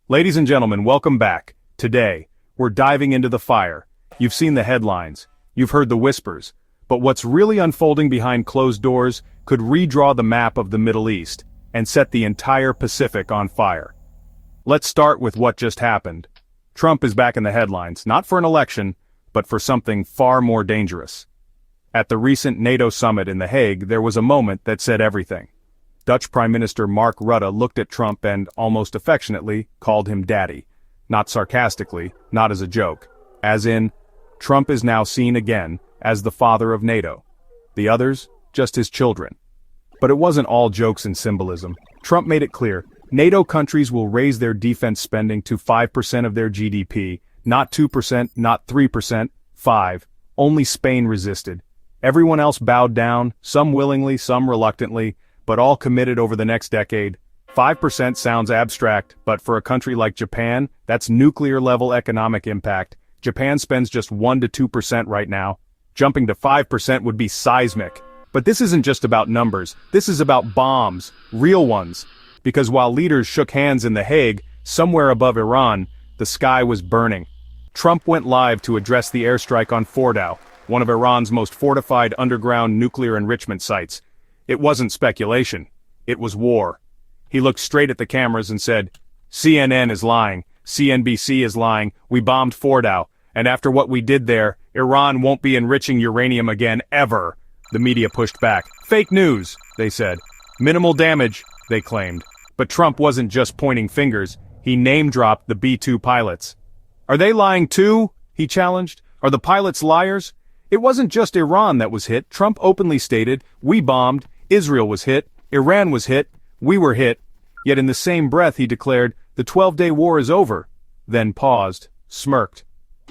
Ladies and gentlemen, welcome back. Today, we're diving into the fire. You've seen the headlines, you've heard the whispers, but what's really unfolding behind closed doors could redraw the map of the Middle East and set the entire Pacific on fire. Let's start with what just happened. Trump is back in the headlines, not for an election, but for something far more dangerous. At the recent NATO summit in The Hague, there was a moment that said everything. Dutch Prime Minister Mark Rutte looked at Trump and, almost affectionately, called him daddy. Not sarcastically, not as a joke. As in, Trump is now seen again as the father of NATO. The others, just his children. But it wasn't all jokes and symbolism. Trump made it clear, NATO countries will raise their defense spending to 5% of their GDP, not 2%, not 3%, 5%. Only Spain resisted. Everyone else bowed down, some willingly, some reluctantly, but all committed over the next decade. 5% sounds abstract, but for a country like Japan, that's nuclear-level economic impact. Japan spends just 1 to 2% right now. Jumping to 5% would be seismic. But this isn't just about numbers, this is about bombs, real ones. Because while leaders shook hands in The Hague, somewhere above Iran, the sky was burning. Trump went live to address the airstrike on Fordow, one of Iran's most fortified underground nuclear enrichment sites. It wasn't speculation. It was war. He looked straight at the cameras and said, CNN is lying, CNBC is lying, we bombed Fordow, and after what we did there, Iran won't be enriching uranium again, ever. The media pushed back. Fake news, they said. Minimal damage, they claimed. But Trump wasn't just pointing fingers, he name-dropped the B-2 pilots. Are they lying too? He challenged. Are the pilots liars? It wasn't just Iran that was hit. Trump openly stated, we bombed, Israel was hit, Iran was hit, we were hit. Yet in the same breath he declared, the 12-day war is over. Then paused, smirked.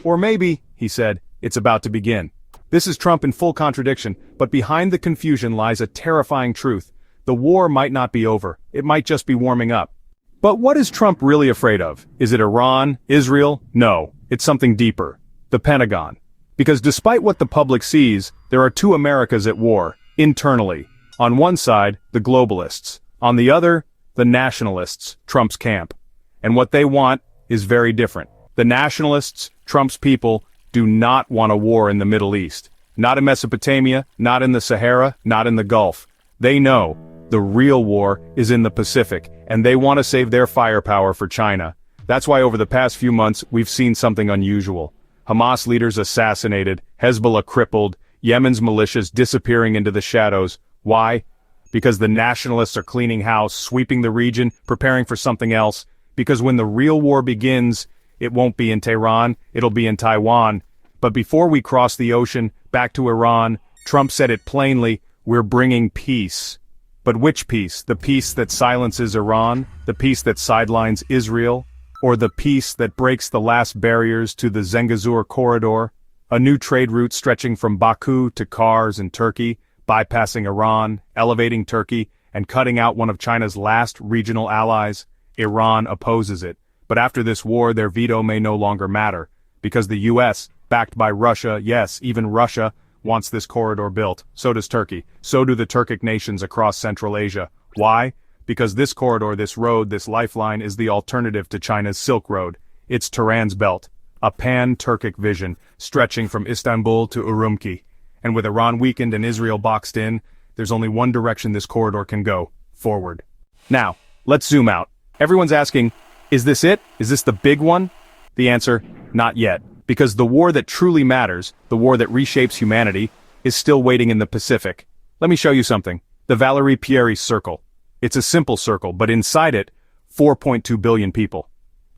Or maybe, he said, it's about to begin. This is Trump in full contradiction, but behind the confusion lies a terrifying truth. The war might not be over, it might just be warming up. But what is Trump really afraid of? Is it Iran? Israel? No, it's something deeper. The Pentagon. Because despite what the public sees, there are two Americas at war, internally. On one side, the globalists. On the other, the nationalists, Trump's camp. And what they want is very different. The nationalists, Trump's people, do not want a war in the Middle East. Not in Mesopotamia, not in the Sahara, not in the Gulf. They know the real war is in the Pacific, and they want to save their firepower for China. That's why over the past few months, we've seen something unusual. Hamas leaders assassinated, Hezbollah crippled, Yemen's militias disappearing into the shadows. Why? Because the nationalists are cleaning house, sweeping the region, preparing for something else. Because when the real war begins, it won't be in Tehran, it'll be in Taiwan. But before we cross the ocean, back to Iran, Trump said it plainly, we're bringing peace. But which peace? The peace that silences Iran? The peace that sidelines Israel? Or the peace that breaks the last barriers to the Zengezur Corridor? A new trade route stretching from Baku to Kars in Turkey, bypassing Iran, elevating Turkey, and cutting out one of China's last regional allies. Iran opposes it. But after this war, their veto may no longer matter, because the US, backed by Russia, yes, even Russia, wants this corridor built. So does Turkey. So do the Turkic nations across Central Asia. Why? Because this corridor, this road, this lifeline is the alternative to China's Silk Road. It's Tehran's belt, a pan-Turkic vision, stretching from Istanbul to Urumqi. And with Iran weakened and Israel boxed in, there's only one direction this corridor can go, forward. Now, let's zoom out. Everyone's asking, is this it? Is this the big one? The answer, not yet. Because the war that truly matters, the war that reshapes humanity, is still waiting in the Pacific. Let me show you something. The Valery Pieri Circle. It's a simple circle, but inside it, 4.2 billion people.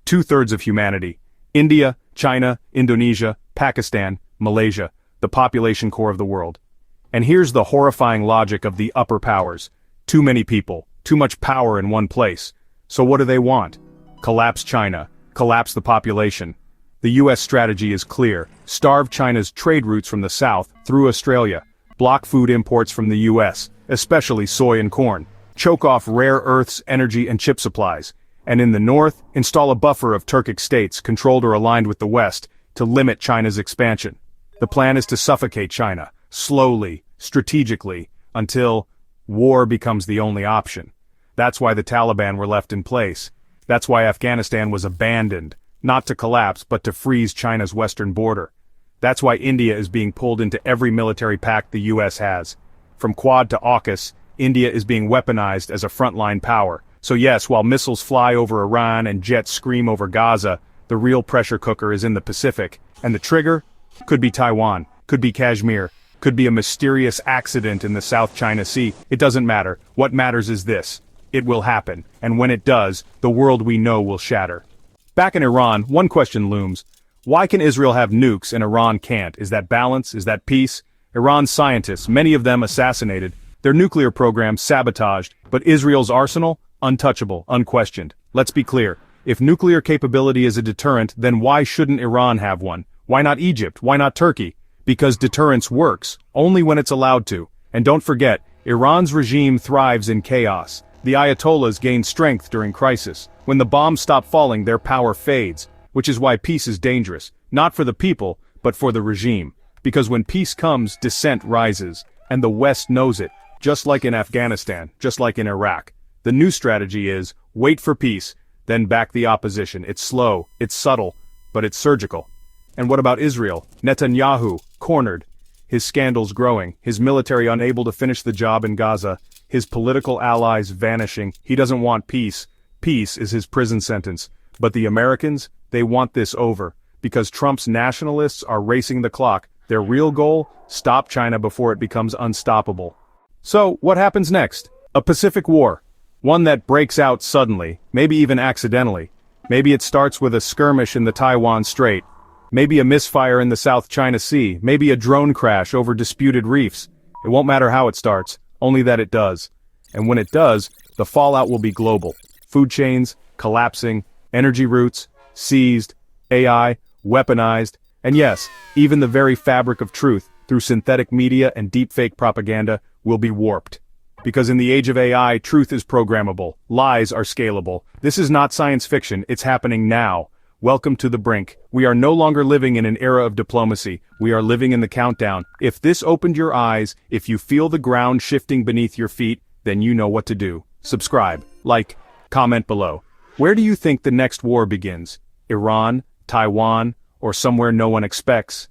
2/3 of humanity. India, China, Indonesia, Pakistan, Malaysia, the population core of the world. And here's the horrifying logic of the upper powers. Too many people, too much power in one place. So what do they want? Collapse China, collapse the population. The US strategy is clear. Starve China's trade routes from the south through Australia. Block food imports from the US, especially soy and corn. Choke off rare earths, energy and chip supplies. And in the north, install a buffer of Turkic states controlled or aligned with the West to limit China's expansion. The plan is to suffocate China, slowly, strategically, until war becomes the only option. That's why the Taliban were left in place. That's why Afghanistan was abandoned, not to collapse but to freeze China's western border. That's why India is being pulled into every military pact the US has. From Quad to AUKUS, India is being weaponized as a frontline power. So yes, while missiles fly over Iran and jets scream over Gaza, the real pressure cooker is in the Pacific, and the trigger? Could be Taiwan, could be Kashmir, could be a mysterious accident in the South China Sea. It doesn't matter. What matters is this. It will happen, and when it does, the world we know will shatter. Back in Iran, one question looms. Why can Israel have nukes and Iran can't? Is that balance? Is that peace? Iran's scientists, many of them assassinated, their nuclear program sabotaged, but Israel's arsenal? Untouchable, unquestioned. Let's be clear. If nuclear capability is a deterrent, then why shouldn't Iran have one? Why not Egypt? Why not Turkey? Because deterrence works, only when it's allowed to. And don't forget, Iran's regime thrives in chaos. The Ayatollahs gain strength during crisis. When the bombs stop falling, their power fades, which is why peace is dangerous, not for the people, but for the regime. Because when peace comes, dissent rises, and the West knows it, just like in Afghanistan, just like in Iraq. The new strategy is, wait for peace, then back the opposition. It's slow, it's subtle, but it's surgical. And what about Israel? Netanyahu, cornered. His scandals growing, his military unable to finish the job in Gaza, his political allies vanishing. He doesn't want peace. Peace is his prison sentence. But the Americans, they want this over. Because Trump's nationalists are racing the clock. Their real goal? Stop China before it becomes unstoppable. So, what happens next? A Pacific War. One that breaks out suddenly, maybe even accidentally. Maybe it starts with a skirmish in the Taiwan Strait. Maybe a misfire in the South China Sea. Maybe a drone crash over disputed reefs. It won't matter how it starts, only that it does. And when it does, the fallout will be global. Food chains, collapsing, energy routes, seized, AI, weaponized, and yes, even the very fabric of truth, through synthetic media and deepfake propaganda, will be warped. Because in the age of AI, truth is programmable, lies are scalable. This is not science fiction, it's happening now. Welcome to the brink. We are no longer living in an era of diplomacy, we are living in the countdown. If this opened your eyes, if you feel the ground shifting beneath your feet, then you know what to do. Subscribe, like, comment below. Where do you think the next war begins? Iran, Taiwan, or somewhere no one expects?